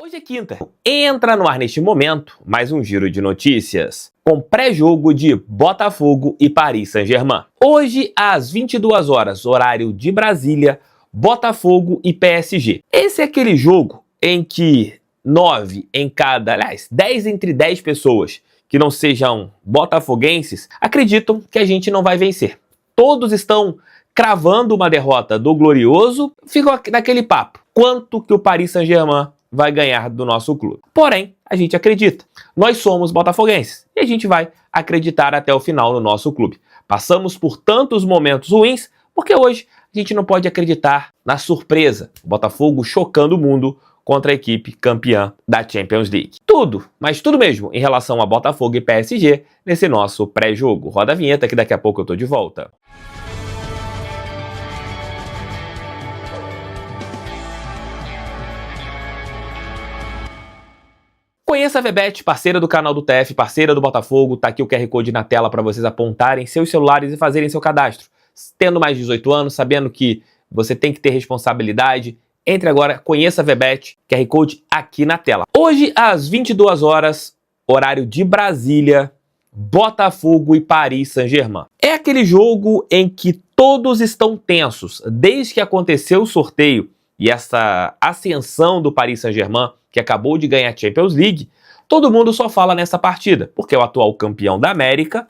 Hoje é quinta. Entra no ar neste momento mais um giro de notícias, com pré-jogo de Botafogo e Paris Saint-Germain. Hoje, às 22 horas, horário de Brasília, Botafogo e PSG. Esse é aquele jogo em que 10 entre 10 pessoas que não sejam botafoguenses acreditam que a gente não vai vencer. Todos estão cravando uma derrota do Glorioso, ficam naquele papo. Quanto que o Paris Saint-Germain vai ganhar do nosso clube? Porém, a gente acredita. Nós somos botafoguenses e a gente vai acreditar até o final no nosso clube. Passamos por tantos momentos ruins, porque hoje a gente não pode acreditar na surpresa. O Botafogo chocando o mundo contra a equipe campeã da Champions League. Tudo, mas tudo mesmo, em relação a Botafogo e PSG nesse nosso pré-jogo. Roda a vinheta que daqui a pouco eu tô de volta. Conheça a VBet, parceira do canal do TF, parceira do Botafogo. Tá aqui o QR Code na tela para vocês apontarem seus celulares e fazerem seu cadastro. Tendo mais de 18 anos, sabendo que você tem que ter responsabilidade, entre agora, conheça a VBet, QR Code aqui na tela. Hoje, às 22 horas, horário de Brasília, Botafogo e Paris Saint-Germain. É aquele jogo em que todos estão tensos. Desde que aconteceu o sorteio e essa ascensão do Paris Saint-Germain, que acabou de ganhar a Champions League, todo mundo só fala nessa partida, porque é o atual campeão da América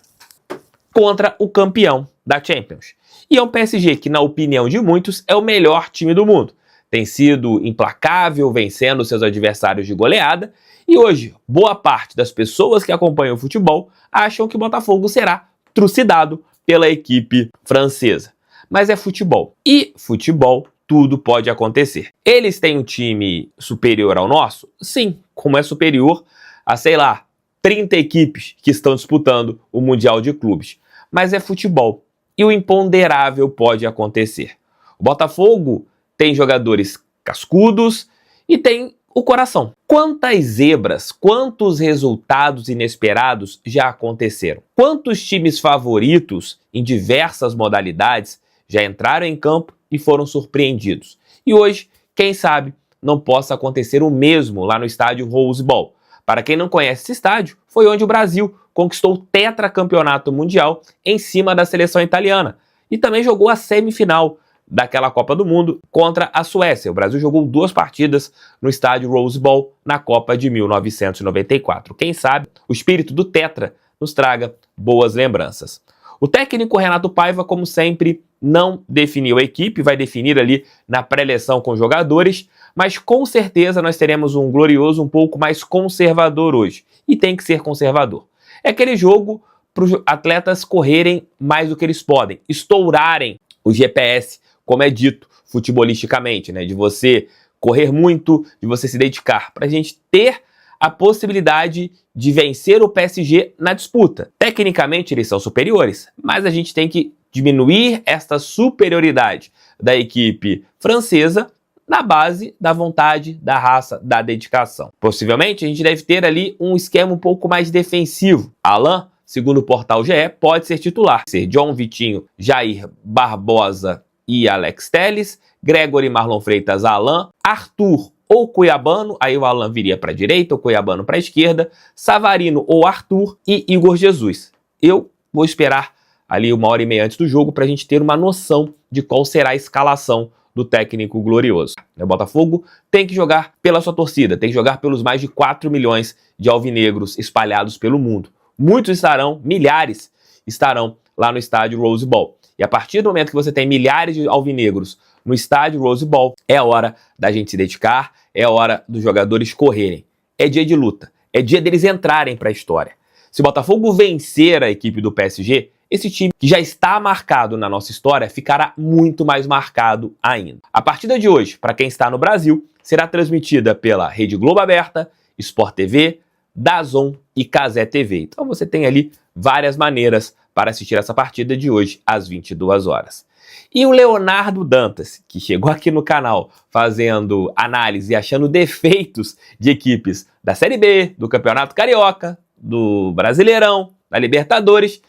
contra o campeão da Champions. E é um PSG que, na opinião de muitos, é o melhor time do mundo. Tem sido implacável, vencendo seus adversários de goleada, e hoje, boa parte das pessoas que acompanham o futebol acham que o Botafogo será trucidado pela equipe francesa. Mas é futebol. E futebol, tudo pode acontecer. Eles têm um time superior ao nosso? Sim, como é superior a, 30 equipes que estão disputando o Mundial de Clubes. Mas é futebol. E o imponderável pode acontecer. O Botafogo tem jogadores cascudos e tem o coração. Quantas zebras, quantos resultados inesperados já aconteceram? Quantos times favoritos em diversas modalidades já entraram em campo e foram surpreendidos? E hoje, quem sabe, não possa acontecer o mesmo lá no estádio Rose Bowl. Para quem não conhece esse estádio, foi onde o Brasil conquistou o tetracampeonato mundial em cima da seleção italiana. E também jogou a semifinal daquela Copa do Mundo contra a Suécia. O Brasil jogou 2 partidas no estádio Rose Bowl na Copa de 1994. Quem sabe o espírito do tetra nos traga boas lembranças. O técnico Renato Paiva, como sempre, não definiu a equipe, vai definir ali na pré-eleção com jogadores, mas com certeza nós teremos um Glorioso um pouco mais conservador hoje. E tem que ser conservador. É aquele jogo para os atletas correrem mais do que eles podem, estourarem o GPS, como é dito futebolisticamente, né? De você correr muito, de você se dedicar, para a gente ter a possibilidade de vencer o PSG na disputa. Tecnicamente eles são superiores, mas a gente tem que diminuir esta superioridade da equipe francesa na base da vontade, da raça, da dedicação. Possivelmente a gente deve ter ali um esquema um pouco mais defensivo. Alain, segundo o portal GE, pode ser titular. Ser John, Vitinho, Jair, Barbosa e Alex Telles, Gregory, Marlon Freitas, Alain, Arthur ou Cuiabano, aí o Alain viria para a direita, o Cuiabano para a esquerda, Savarino ou Arthur e Igor Jesus. Eu vou esperar ali 1h30 antes do jogo para a gente ter uma noção de qual será a escalação do técnico Glorioso. O Botafogo tem que jogar pela sua torcida, tem que jogar pelos mais de 4 milhões de alvinegros espalhados pelo mundo. Muitos estarão, milhares estarão lá no estádio Rose Bowl. E a partir do momento que você tem milhares de alvinegros no estádio Rose Bowl, é hora da gente se dedicar, é hora dos jogadores correrem. É dia de luta, é dia deles entrarem para a história. Se o Botafogo vencer a equipe do PSG, esse time que já está marcado na nossa história ficará muito mais marcado ainda. A partida de hoje, para quem está no Brasil, será transmitida pela Rede Globo Aberta, Sport TV, DAZN e Cazé TV. Então você tem ali várias maneiras para assistir essa partida de hoje às 22 horas. E o Leonardo Dantas, que chegou aqui no canal fazendo análise e achando defeitos de equipes da Série B, do Campeonato Carioca, do Brasileirão, da Libertadores.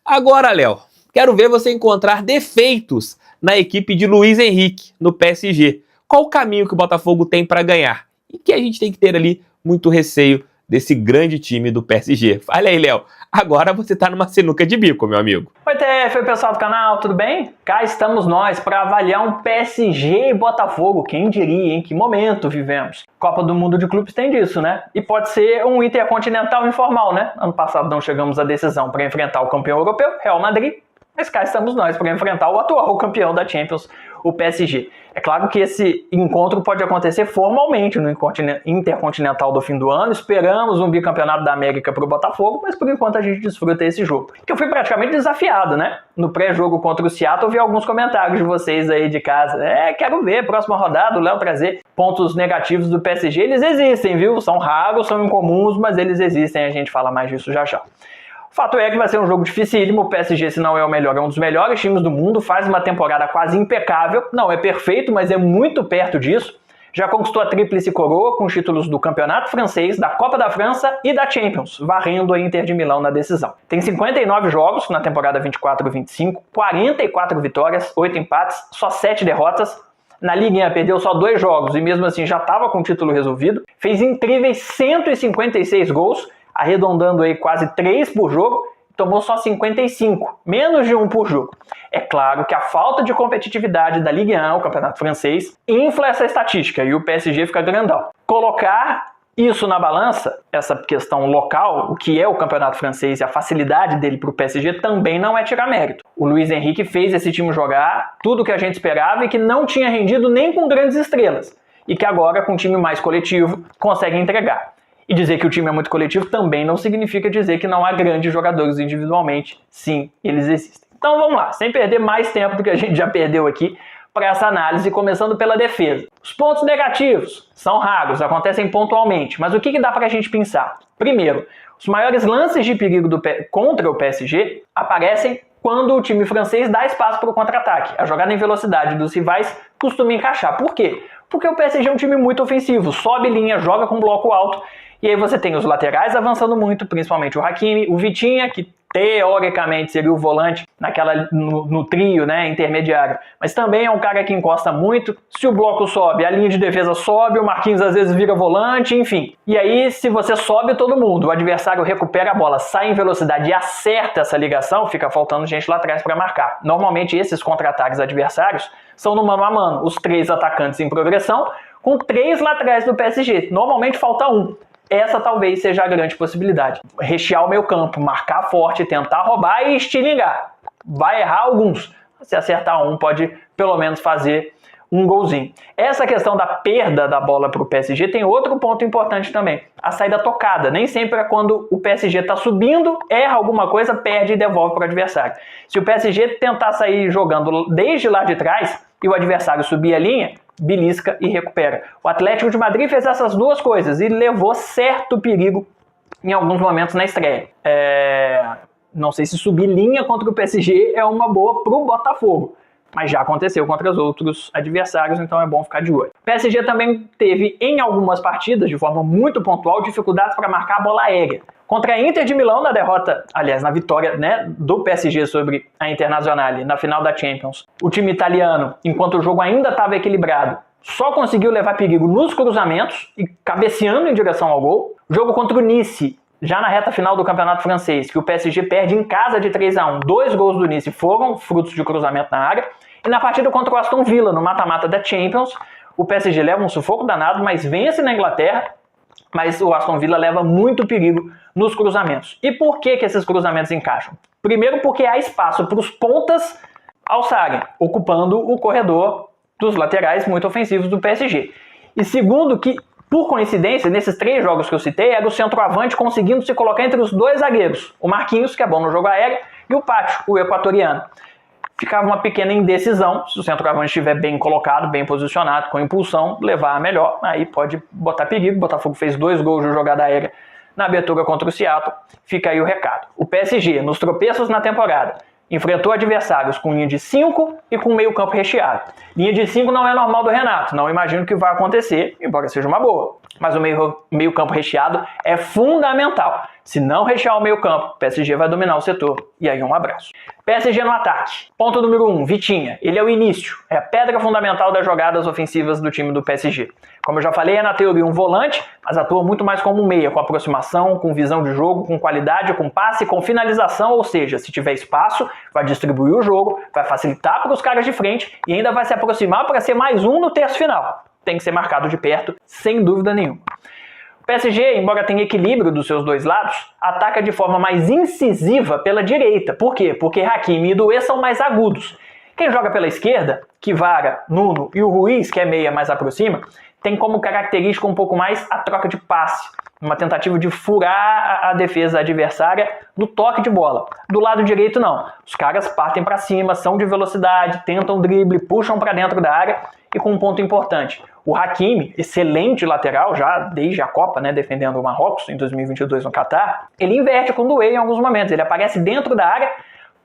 Agora, Léo, quero ver você encontrar defeitos na equipe de Luiz Henrique, no PSG. Qual o caminho que o Botafogo tem para ganhar? e que a gente tem que ter ali muito receio desse grande time do PSG. Olha aí, Léo, agora você tá numa sinuca de bico, meu amigo. Oi, TF, oi pessoal do canal, tudo bem? Cá estamos nós para avaliar um PSG e Botafogo, quem diria, hein? Que momento vivemos. Copa do Mundo de Clubes tem disso, né? E pode ser um intercontinental informal, né? Ano passado não chegamos à decisão para enfrentar o campeão europeu, Real Madrid, mas cá estamos nós para enfrentar o atual campeão da Champions, o PSG. É claro que esse encontro pode acontecer formalmente no Intercontinental do fim do ano. Esperamos um bicampeonato da América para o Botafogo, mas por enquanto a gente desfruta esse jogo. Que eu fui praticamente desafiado, né? No pré-jogo contra o Seattle, eu vi alguns comentários de vocês aí de casa. Quero ver, próxima rodada, o Léo trazer pontos negativos do PSG. Eles existem, viu? São raros, são incomuns, mas eles existem. A gente fala mais disso já já. O fato é que vai ser um jogo dificílimo. O PSG, se não é o melhor, é um dos melhores times do mundo, faz uma temporada quase impecável, não é perfeito, mas é muito perto disso. Já conquistou a tríplice coroa com os títulos do Campeonato Francês, da Copa da França e da Champions, varrendo a Inter de Milão na decisão. Tem 59 jogos na temporada 24-25, 44 vitórias, 8 empates, só 7 derrotas. Na Liga 1 perdeu só 2 jogos e mesmo assim já estava com o título resolvido. Fez incríveis 156 gols, arredondando aí quase 3 por jogo, tomou só 55, menos de 1 por jogo. É claro que a falta de competitividade da Ligue 1, o campeonato francês, infla essa estatística e o PSG fica grandão. Colocar isso na balança, essa questão local, o que é o campeonato francês e a facilidade dele para o PSG, também não é tirar mérito. O Luiz Henrique fez esse time jogar tudo o que a gente esperava e que não tinha rendido nem com grandes estrelas, e que agora, com um time mais coletivo, consegue entregar. E dizer que o time é muito coletivo também não significa dizer que não há grandes jogadores individualmente. Sim, eles existem. Então vamos lá, sem perder mais tempo do que a gente já perdeu aqui para essa análise, começando pela defesa. Os pontos negativos são raros, acontecem pontualmente, mas o que dá para a gente pensar? Primeiro, os maiores lances de perigo contra o PSG aparecem quando o time francês dá espaço para o contra-ataque. A jogada em velocidade dos rivais costuma encaixar. Por quê? Porque o PSG é um time muito ofensivo, sobe linha, joga com bloco alto, e aí você tem os laterais avançando muito, principalmente o Hakimi, o Vitinha, que teoricamente seria o volante no trio, né, intermediário, mas também é um cara que encosta muito. Se o bloco sobe, a linha de defesa sobe, o Marquinhos às vezes vira volante, enfim. E aí, se você sobe todo mundo, o adversário recupera a bola, sai em velocidade e acerta essa ligação, fica faltando gente lá atrás para marcar. Normalmente esses contra-ataques adversários são no mano a mano, os 3 atacantes em progressão, com 3 laterais do PSG. Normalmente falta um. Essa talvez seja a grande possibilidade. Rechear o meio campo, marcar forte, tentar roubar e estilingar. Vai errar alguns. Se acertar um, pode pelo menos fazer um golzinho. Essa questão da perda da bola para o PSG tem outro ponto importante também. A saída tocada. Nem sempre é quando o PSG está subindo, erra alguma coisa, perde e devolve para o adversário. Se o PSG tentar sair jogando desde lá de trás e o adversário subir a linha, belisca e recupera. O Atlético de Madrid fez essas duas coisas e levou certo perigo em alguns momentos na estreia. Não sei se subir linha contra o PSG é uma boa pro Botafogo, mas já aconteceu contra os outros adversários, então é bom ficar de olho. O PSG também teve, em algumas partidas, de forma muito pontual, dificuldades para marcar a bola aérea. Contra a Inter de Milão, na derrota, aliás, na vitória, né, do PSG sobre a Internazionale na final da Champions, o time italiano, enquanto o jogo ainda estava equilibrado, só conseguiu levar perigo nos cruzamentos e cabeceando em direção ao gol. O jogo contra o Nice, já na reta final do campeonato francês, que o PSG perde em casa de 3-1, 2 gols do Nice foram frutos de cruzamento na área. E na partida contra o Aston Villa, no mata-mata da Champions, o PSG leva um sufoco danado, mas vence na Inglaterra, mas o Aston Villa leva muito perigo nos cruzamentos. E por que esses cruzamentos encaixam? Primeiro porque há espaço para os pontas alçarem, ocupando o corredor dos laterais muito ofensivos do PSG. E segundo que, por coincidência, nesses 3 jogos que eu citei, era o centroavante conseguindo se colocar entre os 2 zagueiros. O Marquinhos, que é bom no jogo aéreo, e o Pacho, o equatoriano. Ficava uma pequena indecisão, se o centroavante estiver bem colocado, bem posicionado, com impulsão, levar a melhor, aí pode botar perigo. O Botafogo fez 2 gols de jogada aérea na abertura contra o Seattle, fica aí o recado. O PSG, nos tropeços na temporada, enfrentou adversários com linha de 5 e com meio campo recheado. Linha de 5 não é normal do Renato, não imagino que vai acontecer, embora seja uma boa. Mas o meio campo recheado é fundamental. Se não rechear o meio campo, o PSG vai dominar o setor. E aí um abraço. PSG no ataque. Ponto número 1, Vitinha. Ele é o início, é a pedra fundamental das jogadas ofensivas do time do PSG. Como eu já falei, é na teoria um volante, mas atua muito mais como um meia, com aproximação, com visão de jogo, com qualidade, com passe, com finalização, ou seja, se tiver espaço, vai distribuir o jogo, vai facilitar para os caras de frente e ainda vai se aproximar para ser mais um no terço final. Tem que ser marcado de perto, sem dúvida nenhuma. O PSG, embora tenha equilíbrio dos seus dois lados, ataca de forma mais incisiva pela direita. Por quê? Porque Hakimi e Doué são mais agudos. Quem joga pela esquerda, Kvara, Nuno e o Ruiz, que é meia mais aproxima, tem como característica um pouco mais a troca de passe, uma tentativa de furar a defesa adversária no toque de bola. Do lado direito não, os caras partem para cima, são de velocidade, tentam drible, puxam para dentro da área e com um ponto importante. O Hakimi, excelente lateral, já desde a Copa, né, defendendo o Marrocos em 2022 no Catar, ele inverte com o Doué em alguns momentos, ele aparece dentro da área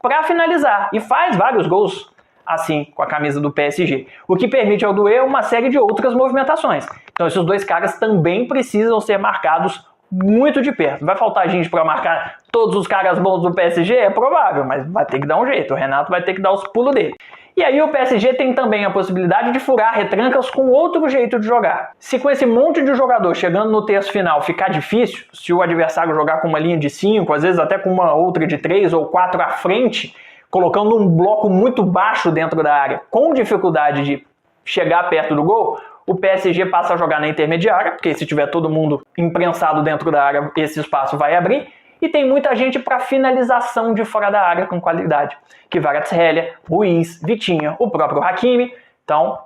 para finalizar e faz vários gols assim com a camisa do PSG, o que permite ao Doué uma série de outras movimentações. Então esses dois caras também precisam ser marcados muito de perto. Vai faltar gente para marcar todos os caras bons do PSG? É provável, mas vai ter que dar um jeito, o Renato vai ter que dar os pulos dele. E aí o PSG tem também a possibilidade de furar retrancas com outro jeito de jogar. Se com esse monte de jogador chegando no terço final ficar difícil, se o adversário jogar com uma linha de 5, às vezes até com uma outra de 3 ou 4 à frente, colocando um bloco muito baixo dentro da área, com dificuldade de chegar perto do gol, o PSG passa a jogar na intermediária, porque se tiver todo mundo imprensado dentro da área, esse espaço vai abrir. E tem muita gente para finalização de fora da área com qualidade. Kvaratskhelia, Ruiz, Vitinha, o próprio Hakimi. Então,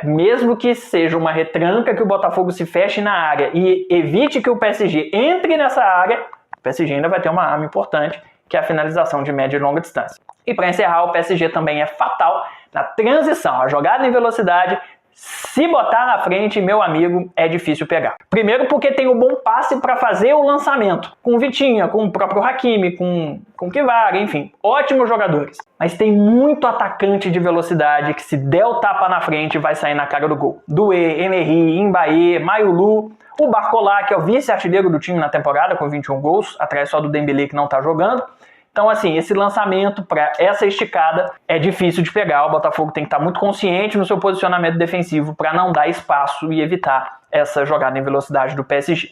mesmo que seja uma retranca que o Botafogo se feche na área e evite que o PSG entre nessa área, o PSG ainda vai ter uma arma importante, que é a finalização de média e longa distância. E para encerrar, o PSG também é fatal na transição, a jogada em velocidade. Se botar na frente, meu amigo, é difícil pegar. Primeiro porque tem o bom passe para fazer o lançamento. Com o Vitinha, com o próprio Hakimi, com o Kvara, enfim, ótimos jogadores. Mas tem muito atacante de velocidade que se der o tapa na frente vai sair na cara do gol. Doué, Emery, Mbaye, Mayulu, o Barcola, que é o vice-artilheiro do time na temporada com 21 gols, atrás só do Dembélé que não está jogando. Então, assim, esse lançamento para essa esticada é difícil de pegar. O Botafogo tem que estar muito consciente no seu posicionamento defensivo para não dar espaço e evitar essa jogada em velocidade do PSG.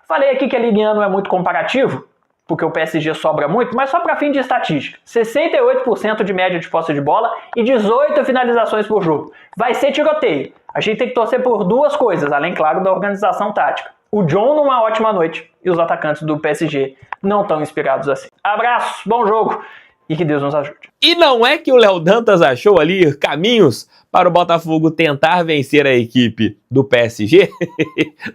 Falei aqui que a Ligue 1 não é muito comparativo, porque o PSG sobra muito, mas só para fim de estatística. 68% de média de posse de bola e 18 finalizações por jogo. Vai ser tiroteio. A gente tem que torcer por duas coisas, além, claro, da organização tática. O John numa ótima noite e os atacantes do PSG não estão inspirados assim. Abraço, bom jogo e que Deus nos ajude. E não é que o Léo Dantas achou ali caminhos para o Botafogo tentar vencer a equipe do PSG?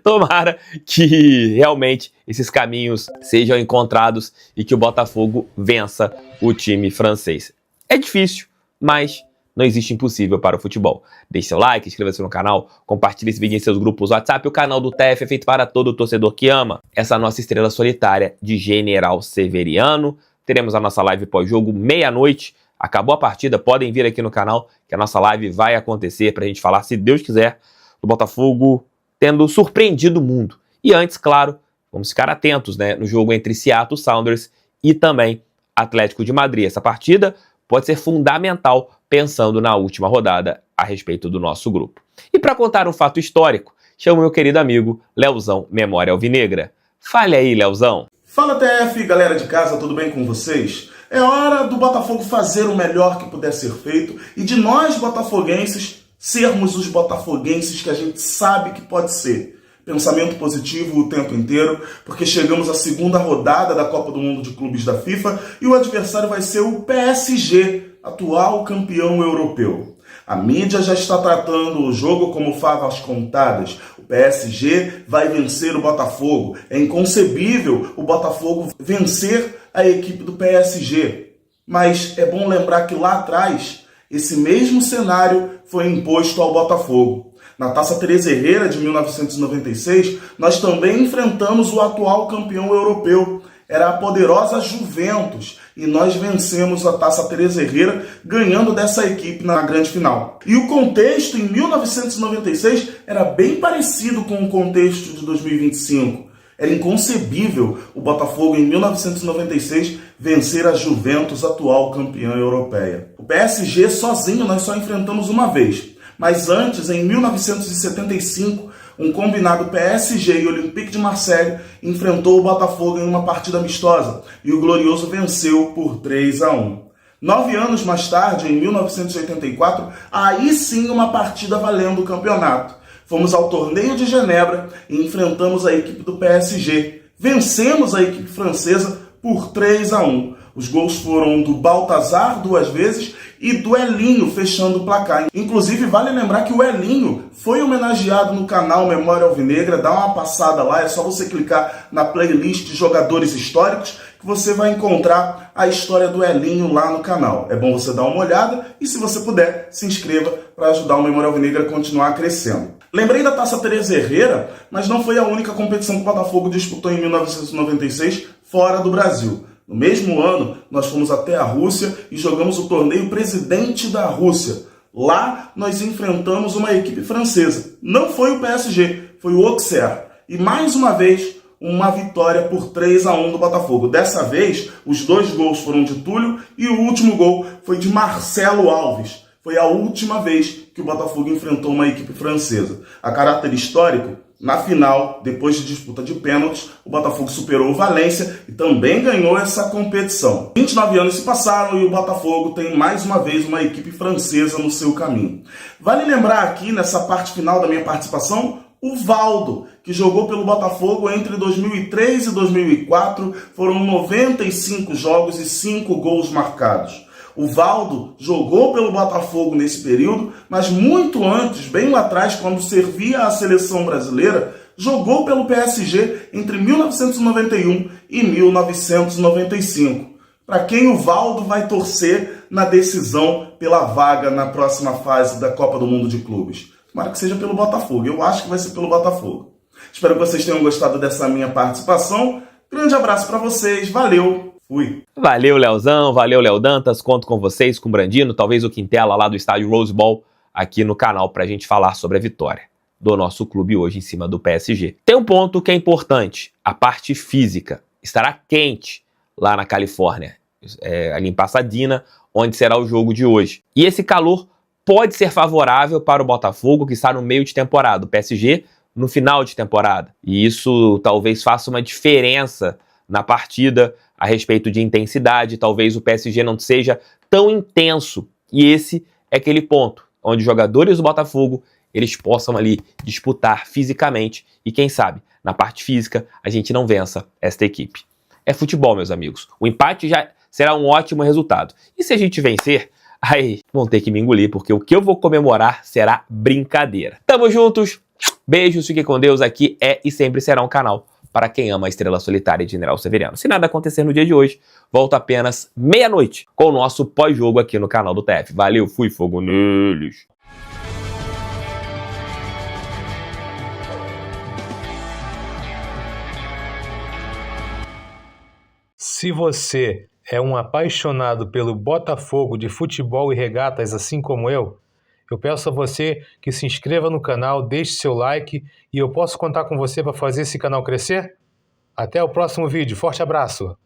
Tomara que realmente esses caminhos sejam encontrados e que o Botafogo vença o time francês. É difícil, mas não existe impossível para o futebol. Deixe seu like, inscreva-se no canal, compartilhe esse vídeo em seus grupos WhatsApp. O canal do TF é feito para todo torcedor que ama essa nossa estrela solitária de General Severiano. Teremos a nossa live pós-jogo, meia-noite. Acabou a partida, podem vir aqui no canal que a nossa live vai acontecer para a gente falar, se Deus quiser, do Botafogo tendo surpreendido o mundo. E antes, claro, vamos ficar atentos, né, no jogo entre Seattle Sounders e também Atlético de Madrid. Essa partida pode ser fundamental pensando na última rodada a respeito do nosso grupo. E para contar um fato histórico, chamo meu querido amigo Leozão Memória Alvinegra. Fale aí, Leozão. Fala TF, galera de casa, tudo bem com vocês? É hora do Botafogo fazer o melhor que puder ser feito e de nós botafoguenses sermos os botafoguenses que a gente sabe que pode ser. Pensamento positivo o tempo inteiro, porque chegamos à segunda rodada da Copa do Mundo de Clubes da FIFA e o adversário vai ser o PSG, atual campeão europeu. A mídia já está tratando o jogo como favas contadas. O PSG vai vencer o Botafogo. É inconcebível o Botafogo vencer a equipe do PSG. Mas é bom lembrar que lá atrás, esse mesmo cenário foi imposto ao Botafogo. Na Taça Teresa Herrera de 1996, nós também enfrentamos o atual campeão europeu. Era a poderosa Juventus. e nós vencemos a Taça Teresa Herrera, ganhando dessa equipe na grande final. E o contexto em 1996 era bem parecido com o contexto de 2025. Era inconcebível o Botafogo em 1996 vencer a Juventus, atual campeã europeia. O PSG sozinho nós só enfrentamos uma vez, mas antes, em 1975, um combinado PSG e Olympique de Marseille enfrentou o Botafogo em uma partida amistosa e o Glorioso venceu por 3-1. 9 anos mais tarde, em 1984, aí sim uma partida valendo o campeonato. Fomos ao torneio de Genebra e enfrentamos a equipe do PSG. Vencemos a equipe francesa por 3-1. Os gols foram do Baltazar 2 vezes e do Elinho fechando o placar. Inclusive, vale lembrar que o Elinho foi homenageado no canal Memória Alvinegra. Dá uma passada lá, é só você clicar na playlist de jogadores históricos que você vai encontrar a história do Elinho lá no canal. É bom você dar uma olhada e, se você puder, se inscreva para ajudar o Memória Alvinegra a continuar crescendo. Lembrei da Taça Teresa Herrera, mas não foi a única competição que o Botafogo disputou em 1996 fora do Brasil. No mesmo ano, nós fomos até a Rússia e jogamos o torneio Presidente da Rússia. Lá, nós enfrentamos uma equipe francesa. Não foi o PSG, foi o Auxerre. E mais uma vez, uma vitória por 3-1 do Botafogo. Dessa vez, os 2 gols foram de Túlio e o último gol foi de Marcelo Alves. Foi a última vez que o Botafogo enfrentou uma equipe francesa. A caráter histórico, na final, depois de disputa de pênaltis, o Botafogo superou o Valência e também ganhou essa competição. 29 anos se passaram e o Botafogo tem mais uma vez uma equipe francesa no seu caminho. Vale lembrar aqui, nessa parte final da minha participação, o Valdo, que jogou pelo Botafogo entre 2003 e 2004, foram 95 jogos e 5 gols marcados. O Valdo jogou pelo Botafogo nesse período, mas muito antes, bem lá atrás, quando servia a seleção brasileira, jogou pelo PSG entre 1991 e 1995. Para quem o Valdo vai torcer na decisão pela vaga na próxima fase da Copa do Mundo de Clubes? Tomara que seja pelo Botafogo. Eu acho que vai ser pelo Botafogo. Espero que vocês tenham gostado dessa minha participação. Grande abraço para vocês. Valeu! Fui. Valeu, Leozão, valeu, Léo Dantas, conto com vocês, com o Brandino, talvez o Quintela lá do estádio Rose Bowl, aqui no canal pra gente falar sobre a vitória do nosso clube hoje em cima do PSG. Tem um ponto que é importante, a parte física. Estará quente lá na Califórnia, ali em Pasadena, onde será o jogo de hoje. E esse calor pode ser favorável para o Botafogo, que está no meio de temporada, o PSG no final de temporada. E isso talvez faça uma diferença na partida a respeito de intensidade. Talvez o PSG não seja tão intenso. E esse é aquele ponto onde os jogadores do Botafogo eles possam ali disputar fisicamente e, quem sabe, na parte física, a gente não vença esta equipe. É futebol, meus amigos. O empate já será um ótimo resultado. E se a gente vencer, aí vão ter que me engolir, porque o que eu vou comemorar será brincadeira. Tamo juntos, beijos, fiquem com Deus. Aqui é e sempre será um canal para quem ama a Estrela Solitária de General Severiano. Se nada acontecer no dia de hoje, volto apenas meia-noite com o nosso pós-jogo aqui no canal do TF. Valeu, fui, fogo neles! Se você é um apaixonado pelo Botafogo de futebol e regatas assim como eu peço a você que se inscreva no canal, deixe seu like e eu posso contar com você para fazer esse canal crescer? Até o próximo vídeo, forte abraço!